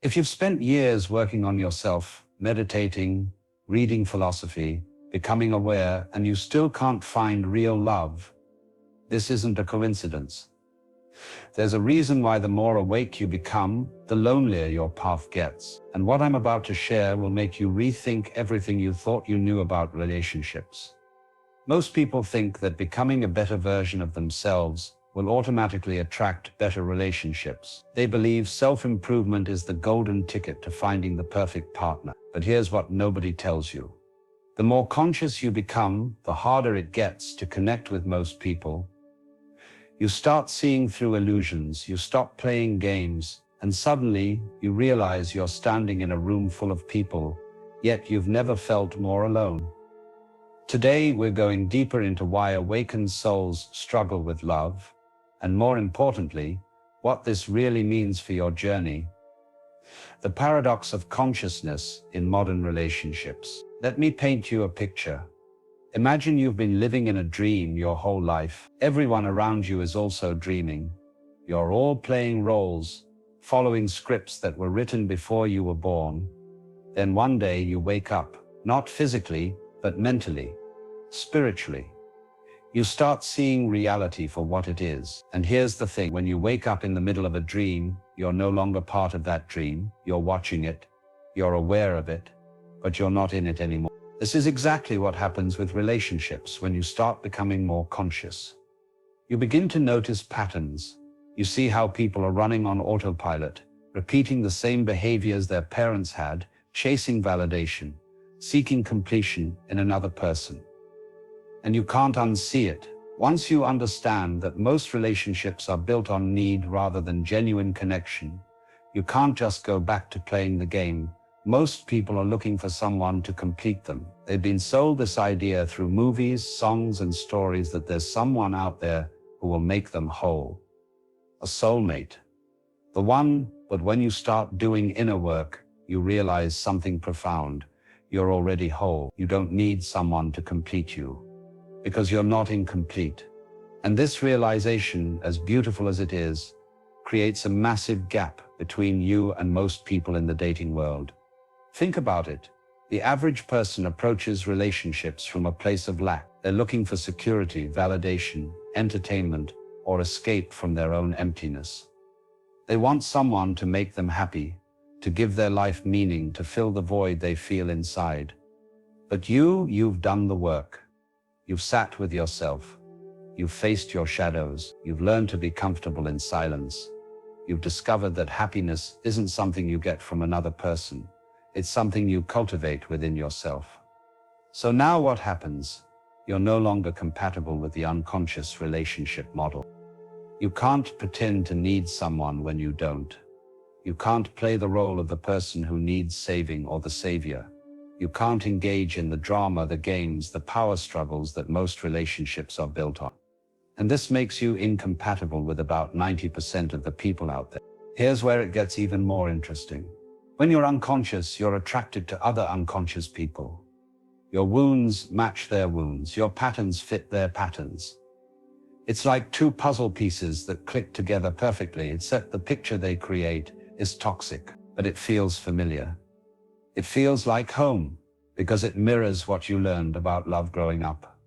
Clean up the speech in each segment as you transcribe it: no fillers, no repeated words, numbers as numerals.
If you've spent years working on yourself, meditating, reading philosophy, becoming aware, and you still can't find real love, this isn't a coincidence. There's a reason why the more awake you become, the lonelier your path gets. And what I'm about to share will make you rethink everything you thought you knew about relationships. Most people think that becoming a better version of themselves will automatically attract better relationships. They believe self-improvement is the golden ticket to finding the perfect partner. But here's what nobody tells you. The more conscious you become, the harder it gets to connect with most people. You start seeing through illusions, you stop playing games, and suddenly you realize you're standing in a room full of people, yet you've never felt more alone. Today, we're going deeper into why awakened souls struggle with love, and more importantly, what this really means for your journey. The paradox of consciousness in modern relationships. Let me paint you a picture. Imagine you've been living in a dream your whole life. Everyone around you is also dreaming. You're all playing roles, following scripts that were written before you were born. Then one day you wake up, not physically, but mentally, spiritually. You start seeing reality for what it is. And here's the thing, when you wake up in the middle of a dream, you're no longer part of that dream. You're watching it, you're aware of it, but you're not in it anymore. This is exactly what happens with relationships when you start becoming more conscious. You begin to notice patterns. You see how people are running on autopilot, repeating the same behaviors their parents had, chasing validation, seeking completion in another person. And you can't unsee it. Once you understand that most relationships are built on need rather than genuine connection, you can't just go back to playing the game. Most people are looking for someone to complete them. They've been sold this idea through movies, songs, and stories that there's someone out there who will make them whole. A soulmate. The one, but when you start doing inner work, you realize something profound. You're already whole. You don't need someone to complete you, because you're not incomplete. And this realization, as beautiful as it is, creates a massive gap between you and most people in the dating world. Think about it. The average person approaches relationships from a place of lack. They're looking for security, validation, entertainment, or escape from their own emptiness. They want someone to make them happy, to give their life meaning, to fill the void they feel inside. But you've done the work. You've sat with yourself. You've faced your shadows. You've learned to be comfortable in silence. You've discovered that happiness isn't something you get from another person. It's something you cultivate within yourself. So now what happens? You're no longer compatible with the unconscious relationship model. You can't pretend to need someone when you don't. You can't play the role of the person who needs saving or the savior. You can't engage in the drama, the games, the power struggles that most relationships are built on. And this makes you incompatible with about 90% of the people out there. Here's where it gets even more interesting. When you're unconscious, you're attracted to other unconscious people. Your wounds match their wounds. Your patterns fit their patterns. It's like two puzzle pieces that click together perfectly, except the picture they create is toxic, but it feels familiar. It feels like home, because it mirrors what you learned about love growing up.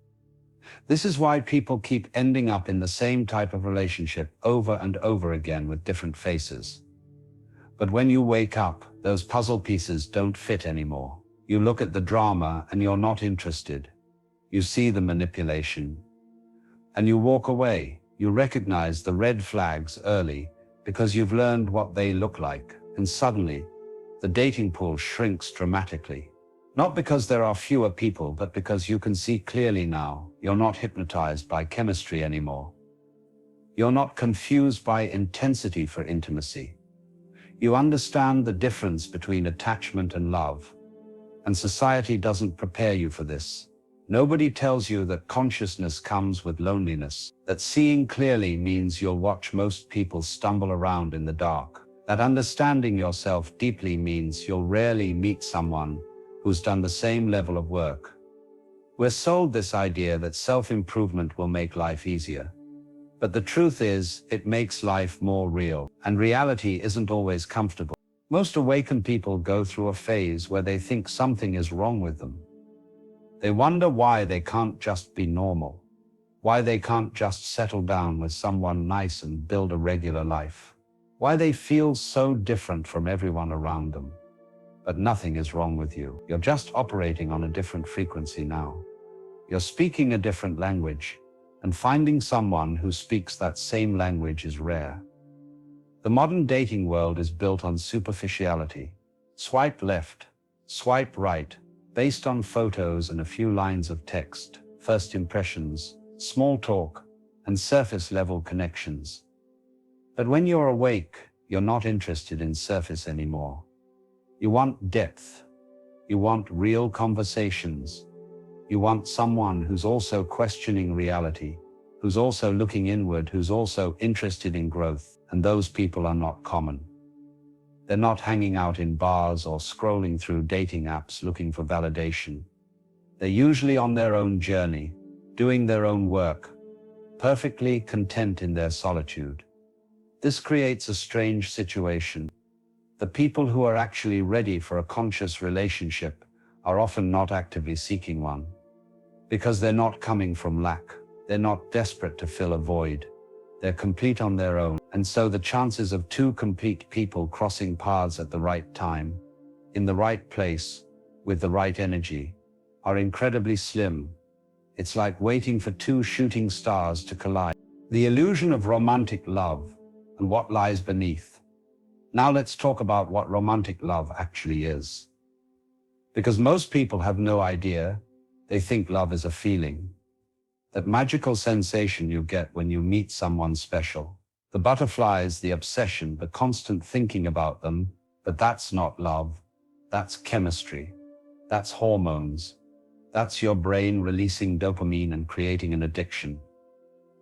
This is why people keep ending up in the same type of relationship over and over again with different faces. But when you wake up, those puzzle pieces don't fit anymore. You look at the drama and you're not interested. You see the manipulation, and you walk away. You recognize the red flags early because you've learned what they look like, and suddenly, the dating pool shrinks dramatically. Not because there are fewer people, but because you can see clearly now. You're not hypnotized by chemistry anymore. You're not confused by intensity for intimacy. You understand the difference between attachment and love. And society doesn't prepare you for this. Nobody tells you that consciousness comes with loneliness, that seeing clearly means you'll watch most people stumble around in the dark, that understanding yourself deeply means you'll rarely meet someone who's done the same level of work. We're sold this idea that self-improvement will make life easier. But the truth is, it makes life more real, and reality isn't always comfortable. Most awakened people go through a phase where they think something is wrong with them. They wonder why they can't just be normal, why they can't just settle down with someone nice and build a regular life, why they feel so different from everyone around them. But nothing is wrong with you. You're just operating on a different frequency now. You're speaking a different language, and finding someone who speaks that same language is rare. The modern dating world is built on superficiality. Swipe left, swipe right, based on photos and a few lines of text, first impressions, small talk, and surface-level connections. But when you're awake, you're not interested in surface anymore. You want depth. You want real conversations. You want someone who's also questioning reality, who's also looking inward, who's also interested in growth. And those people are not common. They're not hanging out in bars or scrolling through dating apps looking for validation. They're usually on their own journey, doing their own work, perfectly content in their solitude. This creates a strange situation. The people who are actually ready for a conscious relationship are often not actively seeking one, because they're not coming from lack. They're not desperate to fill a void. They're complete on their own. And so the chances of two complete people crossing paths at the right time, in the right place, with the right energy, are incredibly slim. It's like waiting for two shooting stars to collide. The illusion of romantic love and what lies beneath. Now let's talk about what romantic love actually is. Because most people have no idea. They think love is a feeling. That magical sensation you get when you meet someone special. The butterflies, the obsession, the constant thinking about them. But that's not love. That's chemistry. That's hormones. That's your brain releasing dopamine and creating an addiction.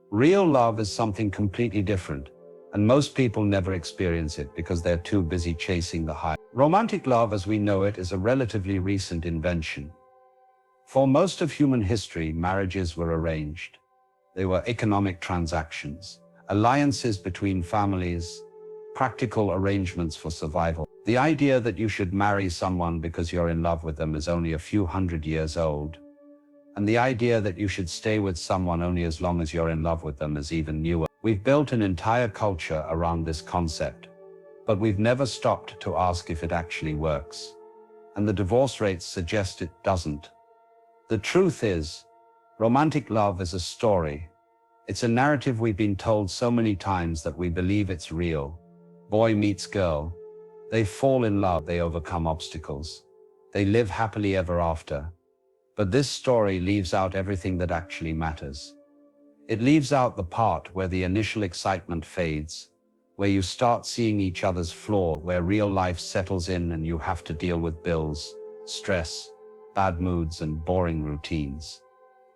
Real love is something completely different, and most people never experience it because they're too busy chasing the high. Romantic love as we know it is a relatively recent invention. For most of human history, marriages were arranged. They were economic transactions, alliances between families, practical arrangements for survival. The idea that you should marry someone because you're in love with them is only a few hundred years old. And the idea that you should stay with someone only as long as you're in love with them is even newer. We've built an entire culture around this concept, but we've never stopped to ask if it actually works. And the divorce rates suggest it doesn't. The truth is, romantic love is a story. It's a narrative we've been told so many times that we believe it's real. Boy meets girl. They fall in love, they overcome obstacles. They live happily ever after. But this story leaves out everything that actually matters. It leaves out the part where the initial excitement fades, where you start seeing each other's flaw, where real life settles in and you have to deal with bills, stress, bad moods, and boring routines.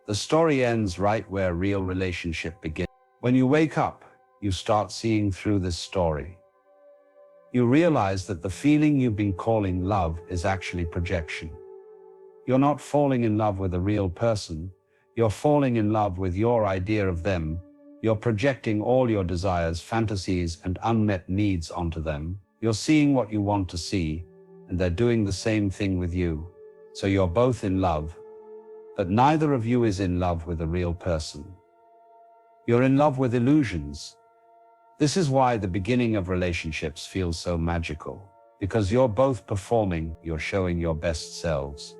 The story ends right where real relationship begins. When you wake up, you start seeing through this story. You realize that the feeling you've been calling love is actually projection. You're not falling in love with a real person. You're falling in love with your idea of them. You're projecting all your desires, fantasies, and unmet needs onto them. You're seeing what you want to see, and they're doing the same thing with you. So you're both in love, but neither of you is in love with a real person. You're in love with illusions. This is why the beginning of relationships feels so magical, because you're both performing, you're showing your best selves,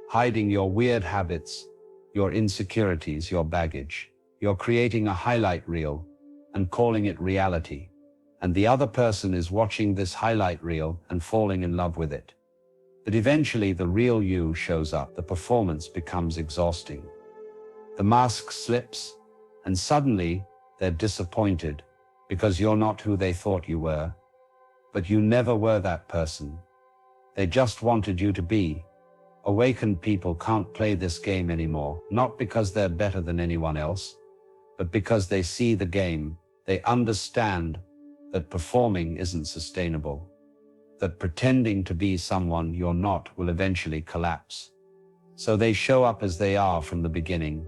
hiding your weird habits, your insecurities, your baggage. You're creating a highlight reel and calling it reality. And the other person is watching this highlight reel and falling in love with it. But eventually the real you shows up. The performance becomes exhausting. The mask slips, and suddenly they're disappointed because you're not who they thought you were. But you never were that person. They just wanted you to be. Awakened people can't play this game anymore, not because they're better than anyone else, but because they see the game. They understand that performing isn't sustainable. That pretending to be someone you're not will eventually collapse. So they show up as they are from the beginning.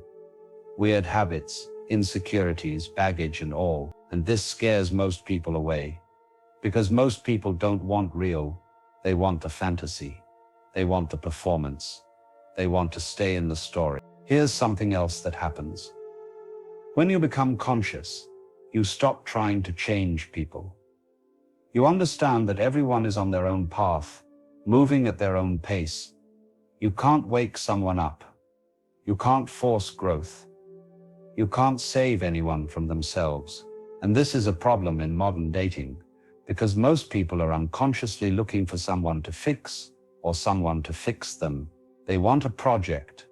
Weird habits, insecurities, baggage and all. And this scares most people away. Because most people don't want real, they want the fantasy. They want the performance. They want to stay in the story. Here's something else that happens. When you become conscious, you stop trying to change people. You understand that everyone is on their own path, moving at their own pace. You can't wake someone up. You can't force growth. You can't save anyone from themselves. And this is a problem in modern dating, because most people are unconsciously looking for someone to fix or someone to fix them. They want a project.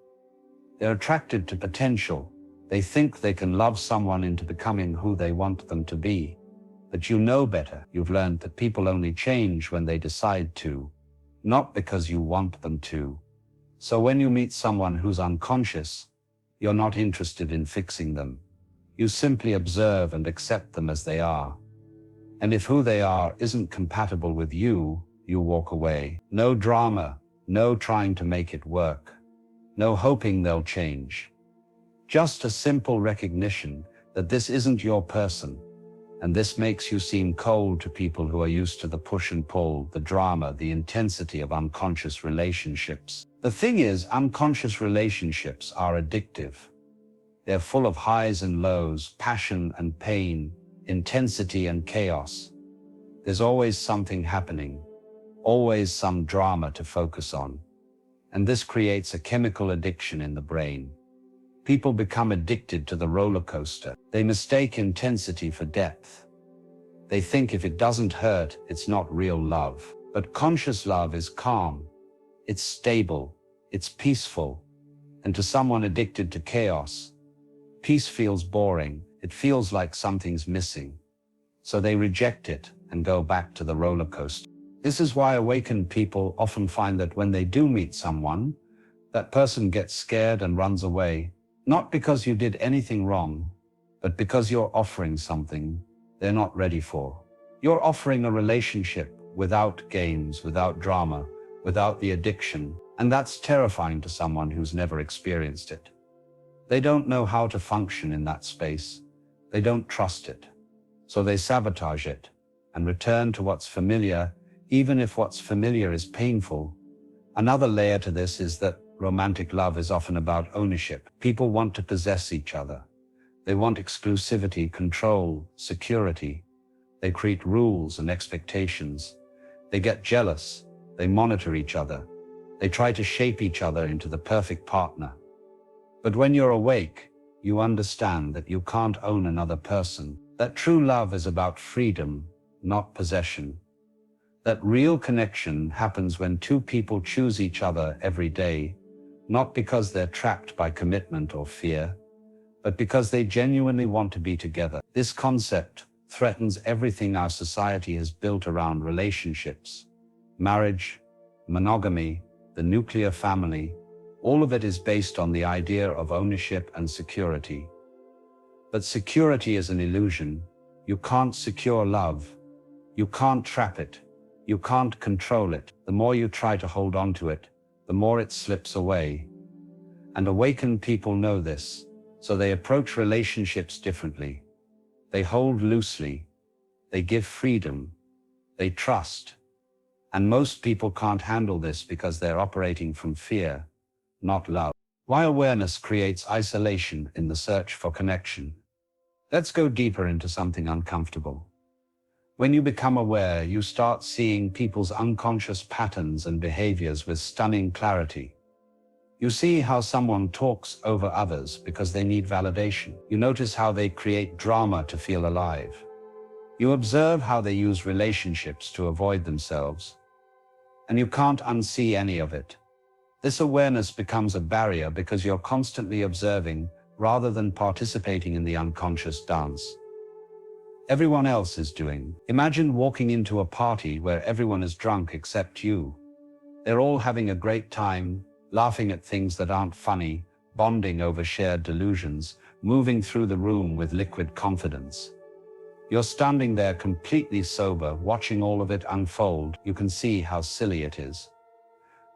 They're attracted to potential. They think they can love someone into becoming who they want them to be. But you know better. You've learned that people only change when they decide to, not because you want them to. So when you meet someone who's unconscious, you're not interested in fixing them. You simply observe and accept them as they are. And if who they are isn't compatible with you, you walk away. No drama, no trying to make it work, no hoping they'll change. Just a simple recognition that this isn't your person, and this makes you seem cold to people who are used to the push and pull, the drama, the intensity of unconscious relationships. The thing is, unconscious relationships are addictive. They're full of highs and lows, passion and pain, intensity and chaos. There's always something happening, always some drama to focus on. And this creates a chemical addiction in the brain. People become addicted to the roller coaster. They mistake intensity for depth. They think if it doesn't hurt, it's not real love. But conscious love is calm. It's stable. It's peaceful. And to someone addicted to chaos, peace feels boring. It feels like something's missing. So they reject it and go back to the roller coaster. This is why awakened people often find that when they do meet someone, that person gets scared and runs away. Not because you did anything wrong, but because you're offering something they're not ready for. You're offering a relationship without games, without drama, without the addiction, and that's terrifying to someone who's never experienced it. They don't know how to function in that space. They don't trust it. So they sabotage it and return to what's familiar, even if what's familiar is painful. Another layer to this is that romantic love is often about ownership. People want to possess each other. They want exclusivity, control, security. They create rules and expectations. They get jealous. They monitor each other. They try to shape each other into the perfect partner. But when you're awake, you understand that you can't own another person. That true love is about freedom, not possession. That real connection happens when two people choose each other every day, not because they're trapped by commitment or fear, but because they genuinely want to be together. This concept threatens everything our society has built around relationships. Marriage, monogamy, the nuclear family, all of it is based on the idea of ownership and security. But security is an illusion. You can't secure love. You can't trap it. You can't control it. The more you try to hold on to it, the more it slips away. And awakened people know this, so they approach relationships differently. They hold loosely. They give freedom. They trust. And most people can't handle this because they're operating from fear, not love. Why awareness creates isolation in the search for connection. Let's go deeper into something uncomfortable. When you become aware, you start seeing people's unconscious patterns and behaviors with stunning clarity. You see how someone talks over others because they need validation. You notice how they create drama to feel alive. You observe how they use relationships to avoid themselves. And you can't unsee any of it. This awareness becomes a barrier because you're constantly observing rather than participating in the unconscious dance everyone else is doing. Imagine walking into a party where everyone is drunk except you. They're all having a great time, laughing at things that aren't funny, bonding over shared delusions, moving through the room with liquid confidence. You're standing there completely sober, watching all of it unfold. You can see how silly it is,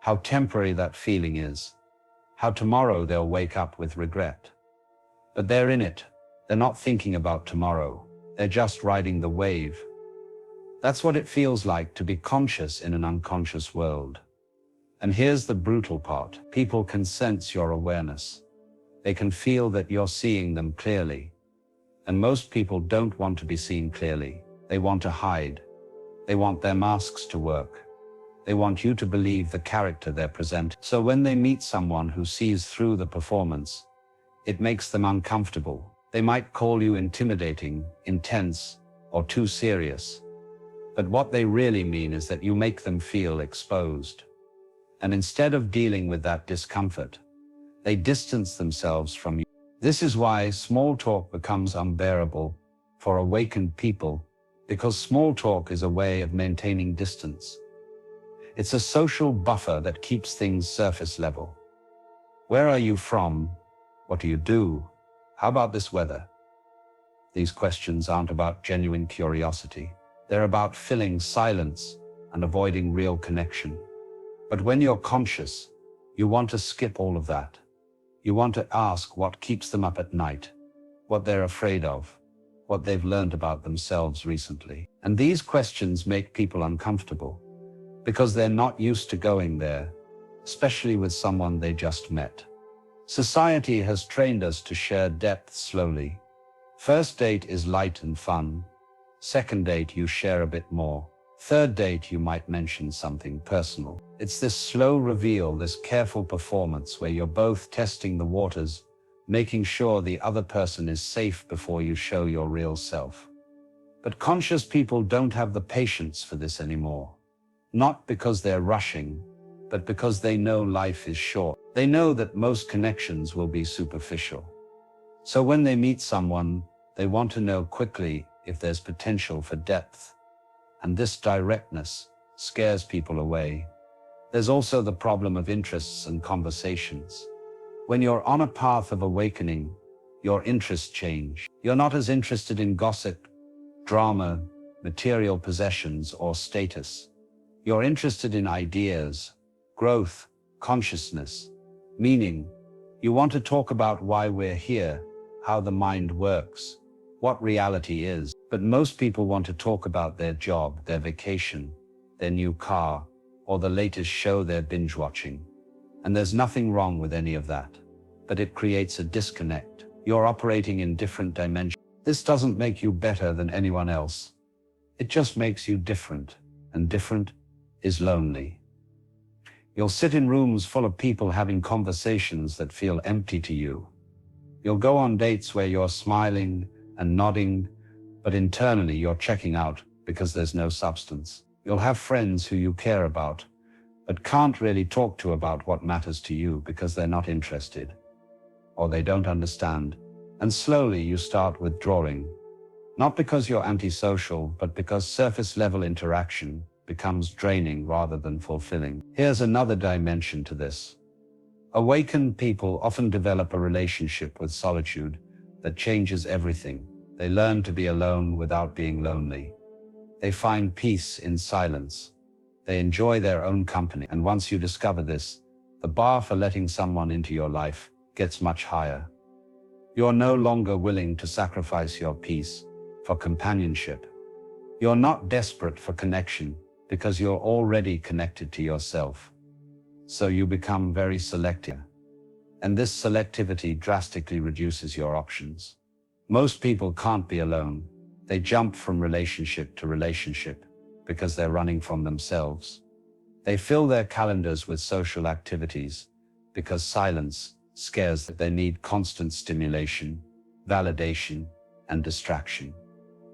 how temporary that feeling is, how tomorrow they'll wake up with regret. But they're in it. They're not thinking about tomorrow. They're just riding the wave. That's what it feels like to be conscious in an unconscious world. And here's the brutal part. People can sense your awareness. They can feel that you're seeing them clearly. And most people don't want to be seen clearly. They want to hide. They want their masks to work. They want you to believe the character they're presenting. So when they meet someone who sees through the performance, it makes them uncomfortable. They might call you intimidating, intense, or too serious. But what they really mean is that you make them feel exposed. And instead of dealing with that discomfort, they distance themselves from you. This is why small talk becomes unbearable for awakened people, because small talk is a way of maintaining distance. It's a social buffer that keeps things surface level. Where are you from? What do you do? How about this weather? These questions aren't about genuine curiosity. They're about filling silence and avoiding real connection. But when you're conscious, you want to skip all of that. You want to ask what keeps them up at night, what they're afraid of, what they've learned about themselves recently. And these questions make people uncomfortable because they're not used to going there, especially with someone they just met. Society has trained us to share depth slowly. First date is light and fun. Second date, you share a bit more. Third date, you might mention something personal. It's this slow reveal, this careful performance where you're both testing the waters, making sure the other person is safe before you show your real self. But conscious people don't have the patience for this anymore. Not because they're rushing, but because they know life is short. They know that most connections will be superficial. So when they meet someone, they want to know quickly if there's potential for depth. And this directness scares people away. There's also the problem of interests and conversations. When you're on a path of awakening, your interests change. You're not as interested in gossip, drama, material possessions, or status. You're interested in ideas, growth, consciousness, meaning. You want to talk about why we're here, how the mind works, what reality is. But most people want to talk about their job, their vacation, their new car, or the latest show they're binge watching. And there's nothing wrong with any of that. But it creates a disconnect. You're operating in different dimensions. This doesn't make you better than anyone else. It just makes you different. And different is lonely. You'll sit in rooms full of people having conversations that feel empty to you. You'll go on dates where you're smiling and nodding, but internally you're checking out because there's no substance. You'll have friends who you care about, but can't really talk to about what matters to you because they're not interested, or they don't understand. And slowly you start withdrawing, not because you're antisocial, but because surface-level interaction becomes draining rather than fulfilling. Here's another dimension to this. Awakened people often develop a relationship with solitude that changes everything. They learn to be alone without being lonely. They find peace in silence. They enjoy their own company. And once you discover this, the bar for letting someone into your life gets much higher. You're no longer willing to sacrifice your peace for companionship. You're not desperate for connection because you're already connected to yourself. So you become very selective. And this selectivity drastically reduces your options. Most people can't be alone. They jump from relationship to relationship because they're running from themselves. They fill their calendars with social activities because silence scares them. They need constant stimulation, validation, and distraction.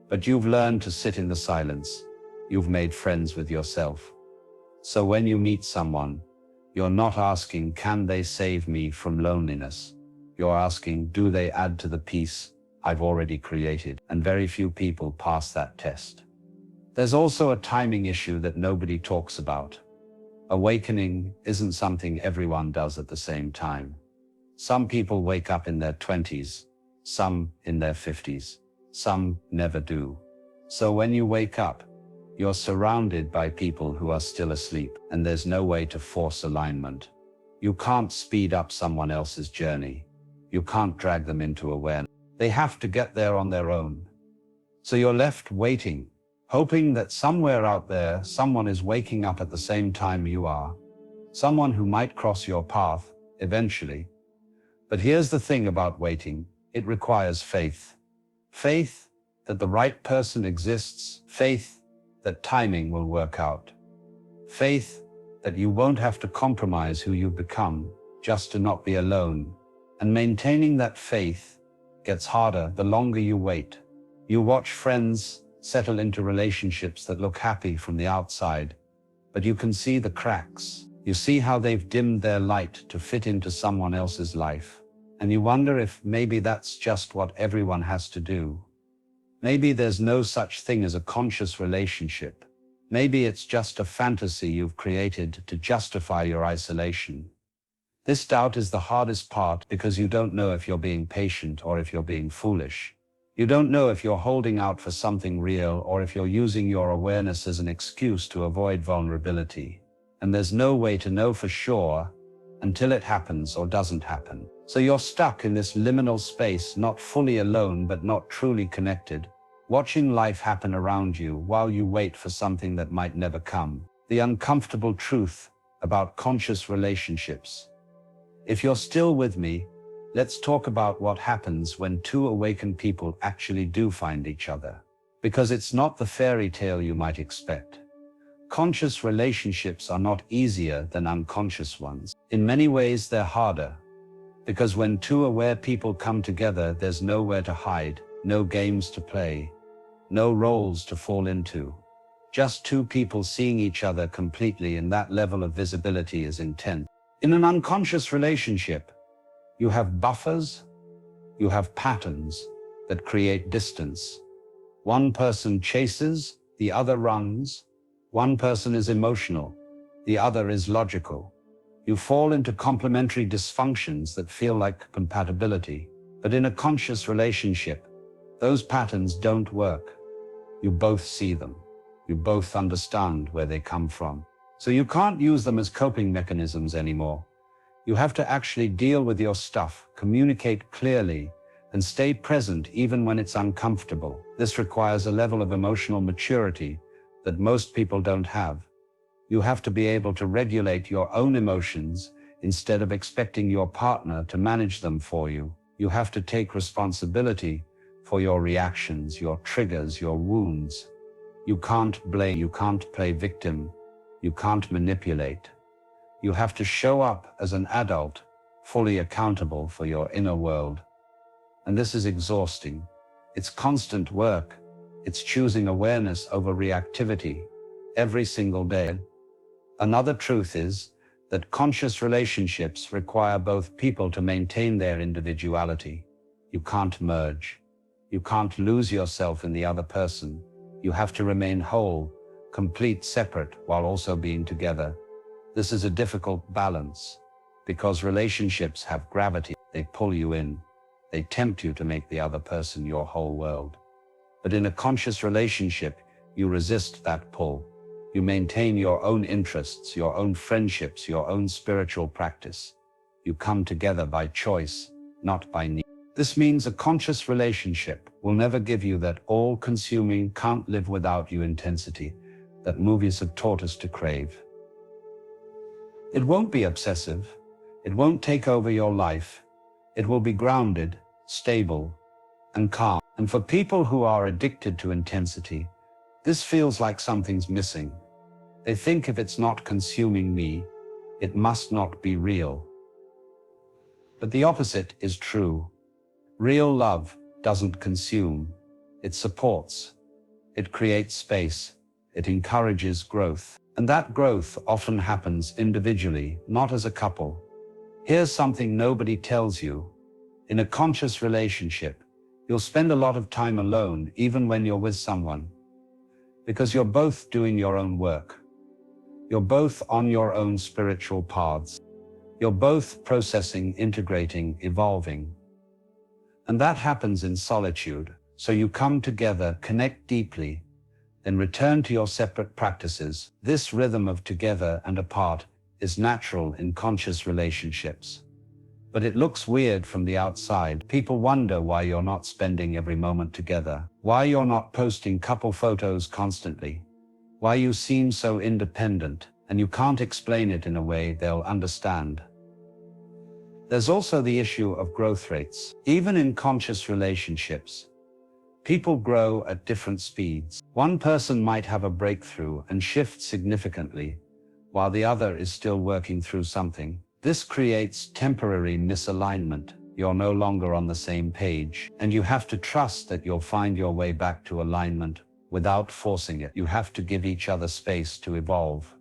But you've learned to sit in the silence. You've made friends with yourself. So when you meet someone, you're not asking, can they save me from loneliness? You're asking, do they add to the peace I've already created? And very few people pass that test. There's also a timing issue that nobody talks about. Awakening isn't something everyone does at the same time. Some people wake up in their 20s, some in their 50s, some never do. So when you wake up, you're surrounded by people who are still asleep, and there's no way to force alignment. You can't speed up someone else's journey. You can't drag them into awareness. They have to get there on their own. So you're left waiting, hoping that somewhere out there, someone is waking up at the same time you are, someone who might cross your path eventually. But here's the thing about waiting. It requires faith. Faith that the right person exists. Faith that timing will work out. Faith that you won't have to compromise who you've become just to not be alone. And maintaining that faith gets harder the longer you wait. You watch friends settle into relationships that look happy from the outside, but you can see the cracks. You see how they've dimmed their light to fit into someone else's life. And you wonder if maybe that's just what everyone has to do. Maybe there's no such thing as a conscious relationship. Maybe it's just a fantasy you've created to justify your isolation. This doubt is the hardest part because you don't know if you're being patient or if you're being foolish. You don't know if you're holding out for something real or if you're using your awareness as an excuse to avoid vulnerability. And there's no way to know for sure until it happens or doesn't happen. So you're stuck in this liminal space, not fully alone but not truly connected, watching life happen around you while you wait for something that might never come. The uncomfortable truth about conscious relationships. If you're still with me, let's talk about what happens when two awakened people actually do find each other. Because it's not the fairy tale you might expect. Conscious relationships are not easier than unconscious ones. In many ways, they're harder. Because when two aware people come together, there's nowhere to hide, no games to play, no roles to fall into. Just two people seeing each other completely, and that level of visibility is intense. In an unconscious relationship, you have buffers, you have patterns that create distance. One person chases, the other runs. One person is emotional, the other is logical. You fall into complementary dysfunctions that feel like compatibility. But in a conscious relationship, those patterns don't work. You both see them. You both understand where they come from. So you can't use them as coping mechanisms anymore. You have to actually deal with your stuff, communicate clearly, and stay present even when it's uncomfortable. This requires a level of emotional maturity that most people don't have. You have to be able to regulate your own emotions instead of expecting your partner to manage them for you. You have to take responsibility for your reactions, your triggers, your wounds. You can't blame, you can't play victim, you can't manipulate. You have to show up as an adult, fully accountable for your inner world. And this is exhausting. It's constant work. It's choosing awareness over reactivity every single day. Another truth is that conscious relationships require both people to maintain their individuality. You can't merge. You can't lose yourself in the other person. You have to remain whole, complete, separate, while also being together. This is a difficult balance because relationships have gravity. They pull you in. They tempt you to make the other person your whole world. But in a conscious relationship, you resist that pull. You maintain your own interests, your own friendships, your own spiritual practice. You come together by choice, not by need. This means a conscious relationship will never give you that all-consuming, can't live without you intensity that movies have taught us to crave. It won't be obsessive. It won't take over your life. It will be grounded, stable, and calm. And for people who are addicted to intensity, this feels like something's missing. They think if it's not consuming me, it must not be real. But the opposite is true. Real love doesn't consume. It supports. It creates space. It encourages growth. And that growth often happens individually, not as a couple. Here's something nobody tells you. In a conscious relationship, you'll spend a lot of time alone, even when you're with someone, because you're both doing your own work. You're both on your own spiritual paths. You're both processing, integrating, evolving. And that happens in solitude. So you come together, connect deeply, then return to your separate practices. This rhythm of together and apart is natural in conscious relationships. But it looks weird from the outside. People wonder why you're not spending every moment together, why you're not posting couple photos constantly, why you seem so independent, and you can't explain it in a way they'll understand. There's also the issue of growth rates. Even in conscious relationships, people grow at different speeds. One person might have a breakthrough and shift significantly, while the other is still working through something. This creates temporary misalignment. You're no longer on the same page, and you have to trust that you'll find your way back to alignment without forcing it. You have to give each other space to evolve,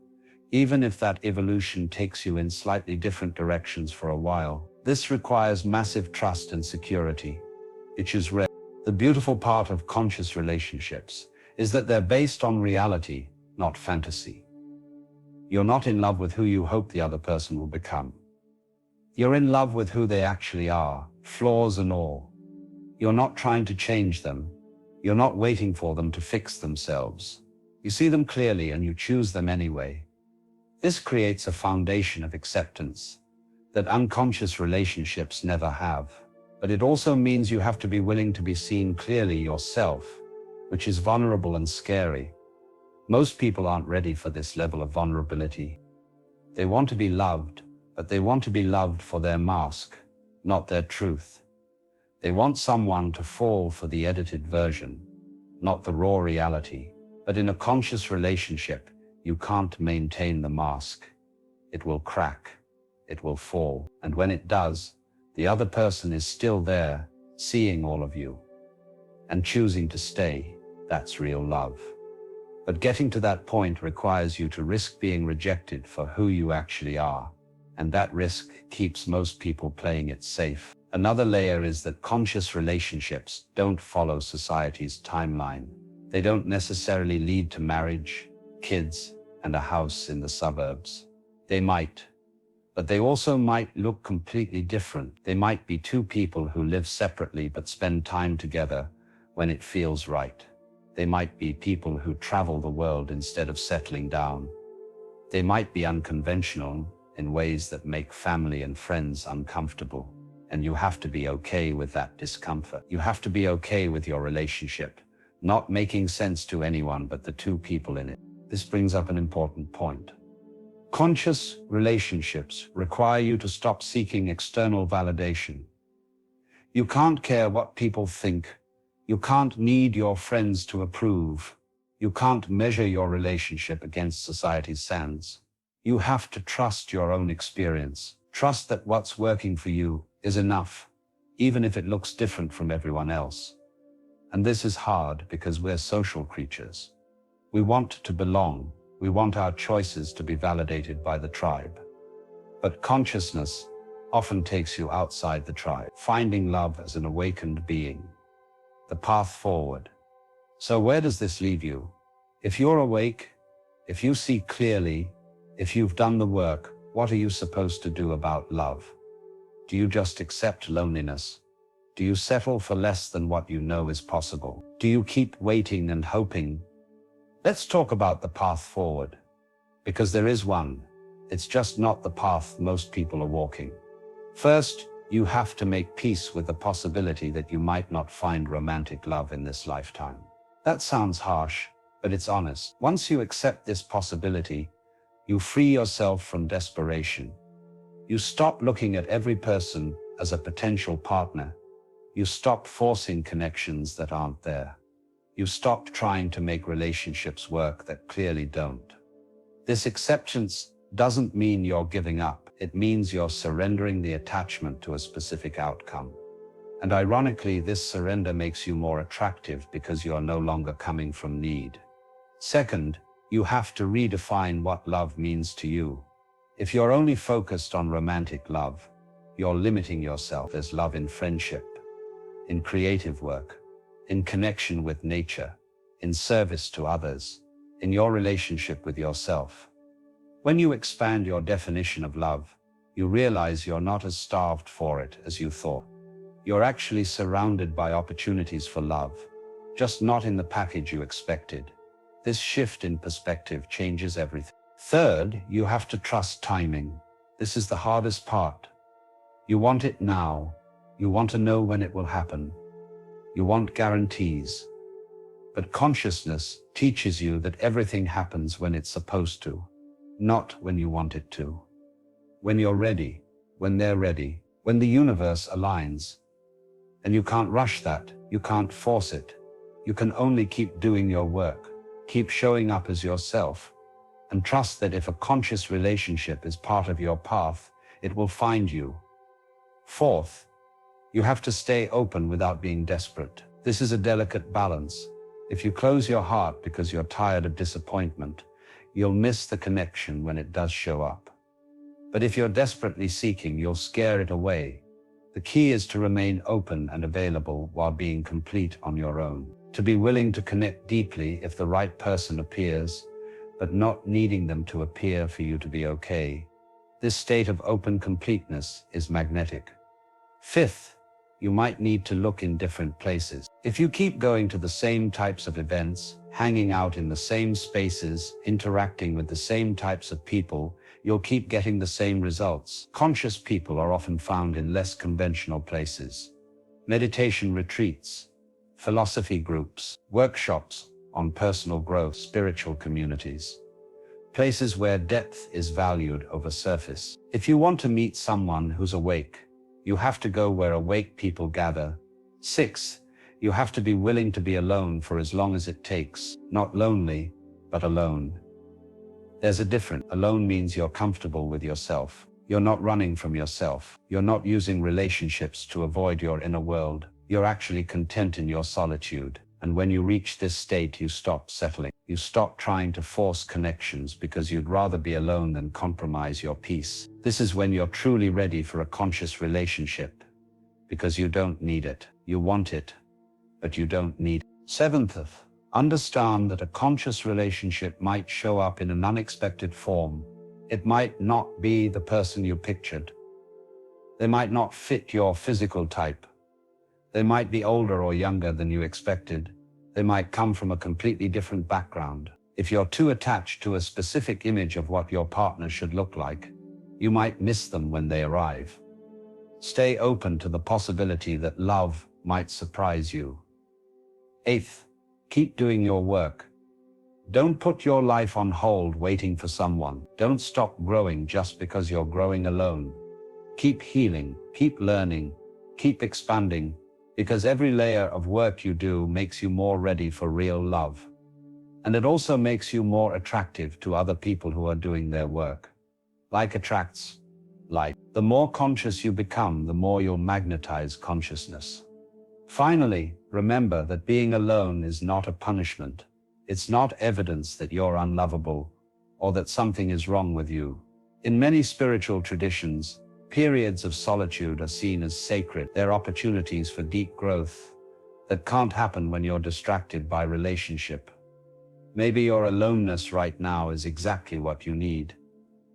even if that evolution takes you in slightly different directions for a while. This requires massive trust and security, which is rare. The beautiful part of conscious relationships is that they're based on reality, not fantasy. You're not in love with who you hope the other person will become. You're in love with who they actually are, flaws and all. You're not trying to change them. You're not waiting for them to fix themselves. You see them clearly and you choose them anyway. This creates a foundation of acceptance that unconscious relationships never have. But it also means you have to be willing to be seen clearly yourself, which is vulnerable and scary. Most people aren't ready for this level of vulnerability. They want to be loved, but they want to be loved for their mask, not their truth. They want someone to fall for the edited version, not the raw reality. But in a conscious relationship, you can't maintain the mask. It will crack, it will fall, and when it does, the other person is still there, seeing all of you, and choosing to stay. That's real love. But getting to that point requires you to risk being rejected for who you actually are. And that risk keeps most people playing it safe. Another layer is that conscious relationships don't follow society's timeline. They don't necessarily lead to marriage, kids, and a house in the suburbs. They might, but they also might look completely different. They might be two people who live separately but spend time together when it feels right. They might be people who travel the world instead of settling down. They might be unconventional in ways that make family and friends uncomfortable. And you have to be okay with that discomfort. You have to be okay with your relationship not making sense to anyone but the two people in it. This brings up an important point. Conscious relationships require you to stop seeking external validation. You can't care what people think. You can't need your friends to approve. You can't measure your relationship against society's sands. You have to trust your own experience. Trust that what's working for you is enough, even if it looks different from everyone else. And this is hard because we're social creatures. We want to belong. We want our choices to be validated by the tribe. But consciousness often takes you outside the tribe, finding love as an awakened being. The path forward. So where does this leave you? If you're awake, if you see clearly, if you've done the work, what are you supposed to do about love? Do you just accept loneliness? Do you settle for less than what you know is possible? Do you keep waiting and hoping? Let's talk about the path forward. Because there is one. It's just not the path most people are walking. First, you have to make peace with the possibility that you might not find romantic love in this lifetime. That sounds harsh, but it's honest. Once you accept this possibility, you free yourself from desperation. You stop looking at every person as a potential partner. You stop forcing connections that aren't there. You stop trying to make relationships work that clearly don't. This acceptance doesn't mean you're giving up. It means you're surrendering the attachment to a specific outcome. And ironically, this surrender makes you more attractive because you're no longer coming from need. Second, you have to redefine what love means to you. If you're only focused on romantic love, you're limiting yourself. There's love in friendship, in creative work, in connection with nature, in service to others, in your relationship with yourself. When you expand your definition of love, you realize you're not as starved for it as you thought. You're actually surrounded by opportunities for love, just not in the package you expected. This shift in perspective changes everything. Third, you have to trust timing. This is the hardest part. You want it now. You want to know when it will happen. You want guarantees. But consciousness teaches you that everything happens when it's supposed to, not when you want it to. When you're ready, when they're ready, when the universe aligns. And you can't rush that, you can't force it. You can only keep doing your work, keep showing up as yourself, and trust that if a conscious relationship is part of your path, it will find you. Fourth, you have to stay open without being desperate. This is a delicate balance. If you close your heart because you're tired of disappointment, you'll miss the connection when it does show up. But if you're desperately seeking, you'll scare it away. The key is to remain open and available while being complete on your own. To be willing to connect deeply if the right person appears, but not needing them to appear for you to be okay. This state of open completeness is magnetic. Fifth, you might need to look in different places. If you keep going to the same types of events, hanging out in the same spaces, interacting with the same types of people, you'll keep getting the same results. Conscious people are often found in less conventional places. Meditation retreats, philosophy groups, workshops on personal growth, spiritual communities. Places where depth is valued over surface. If you want to meet someone who's awake, you have to go where awake people gather. Sixth, you have to be willing to be alone for as long as it takes. Not lonely, but alone. There's a difference. Alone means you're comfortable with yourself. You're not running from yourself. You're not using relationships to avoid your inner world. You're actually content in your solitude. And when you reach this state, you stop settling. You stop trying to force connections because you'd rather be alone than compromise your peace. This is when you're truly ready for a conscious relationship, because you don't need it. You want it, but you don't need it. Seventh, understand that a conscious relationship might show up in an unexpected form. It might not be the person you pictured. They might not fit your physical type. They might be older or younger than you expected. They might come from a completely different background. If you're too attached to a specific image of what your partner should look like, you might miss them when they arrive. Stay open to the possibility that love might surprise you. Eighth, keep doing your work. Don't put your life on hold waiting for someone. Don't stop growing just because you're growing alone. Keep healing, keep learning, keep expanding, because every layer of work you do makes you more ready for real love. And it also makes you more attractive to other people who are doing their work. Like attracts like. The more conscious you become, the more you'll magnetize consciousness. Finally, remember that being alone is not a punishment. It's not evidence that you're unlovable or that something is wrong with you. In many spiritual traditions, periods of solitude are seen as sacred. They're opportunities for deep growth that can't happen when you're distracted by relationship. Maybe your aloneness right now is exactly what you need.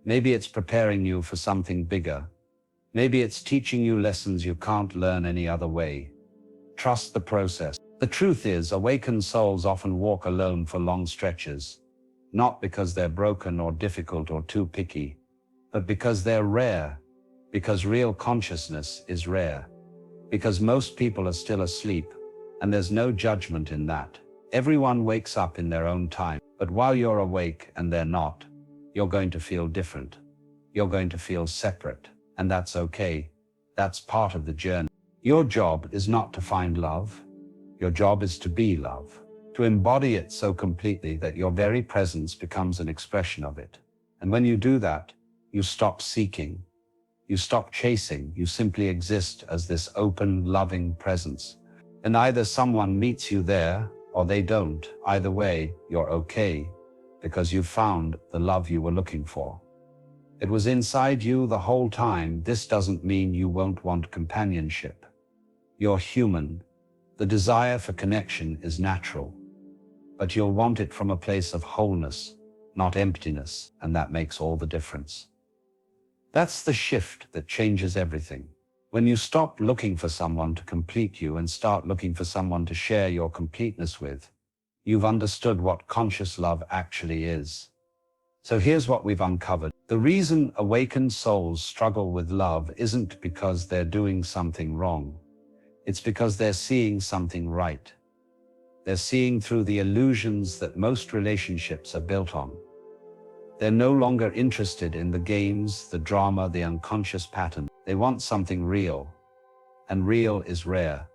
Maybe it's preparing you for something bigger. Maybe it's teaching you lessons you can't learn any other way. Trust the process. The truth is, awakened souls often walk alone for long stretches, not because they're broken or difficult or too picky, but because they're rare. Because real consciousness is rare. Because most people are still asleep, and there's no judgment in that. Everyone wakes up in their own time, but while you're awake and they're not, you're going to feel different. You're going to feel separate, and that's okay. That's part of the journey. Your job is not to find love. Your job is to be love, to embody it so completely that your very presence becomes an expression of it. And when you do that, you stop seeking. You stop chasing, you simply exist as this open, loving presence. And either someone meets you there, or they don't. Either way, you're okay, because you found the love you were looking for. It was inside you the whole time. This doesn't mean you won't want companionship. You're human. The desire for connection is natural. But you'll want it from a place of wholeness, not emptiness, and that makes all the difference. That's the shift that changes everything. When you stop looking for someone to complete you and start looking for someone to share your completeness with, you've understood what conscious love actually is. So here's what we've uncovered. The reason awakened souls struggle with love isn't because they're doing something wrong. It's because they're seeing something right. They're seeing through the illusions that most relationships are built on. They're no longer interested in the games, the drama, the unconscious pattern. They want something real, and real is rare.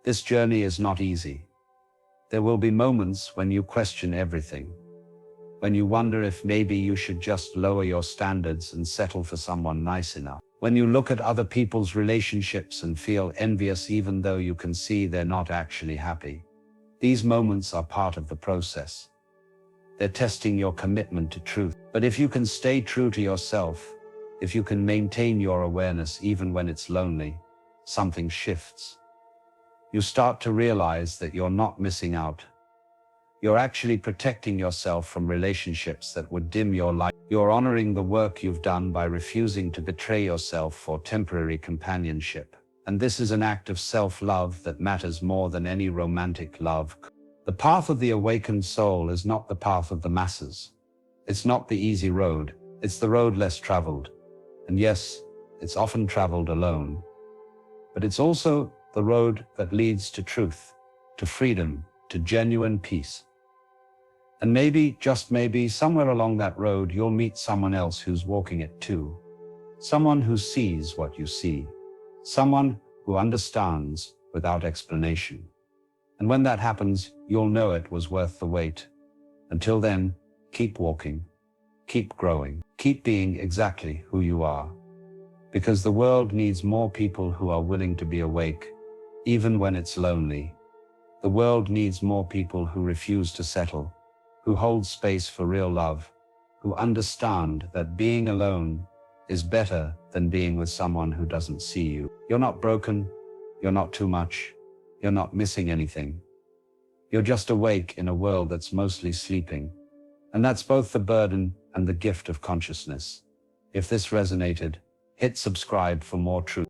This journey is not easy. There will be moments when you question everything, when you wonder if maybe you should just lower your standards and settle for someone nice enough. When you look at other people's relationships and feel envious even though you can see they're not actually happy. These moments are part of the process. They're testing your commitment to truth. But if you can stay true to yourself, if you can maintain your awareness even when it's lonely, something shifts. You start to realize that you're not missing out. You're actually protecting yourself from relationships that would dim your light. You're honoring the work you've done by refusing to betray yourself for temporary companionship. And this is an act of self-love that matters more than any romantic love. The path of the awakened soul is not the path of the masses. It's not the easy road. It's the road less traveled. And yes, it's often traveled alone. But it's also the road that leads to truth, to freedom, to genuine peace. And maybe, just maybe, somewhere along that road, you'll meet someone else who's walking it too. Someone who sees what you see. Someone who understands without explanation. And when that happens, you'll know it was worth the wait. Until then, keep walking, keep growing, keep being exactly who you are. Because the world needs more people who are willing to be awake, even when it's lonely. The world needs more people who refuse to settle, who hold space for real love, who understand that being alone is better than being with someone who doesn't see you. You're not broken, you're not too much, you're not missing anything. You're just awake in a world that's mostly sleeping. And that's both the burden and the gift of consciousness. If this resonated, hit subscribe for more truth.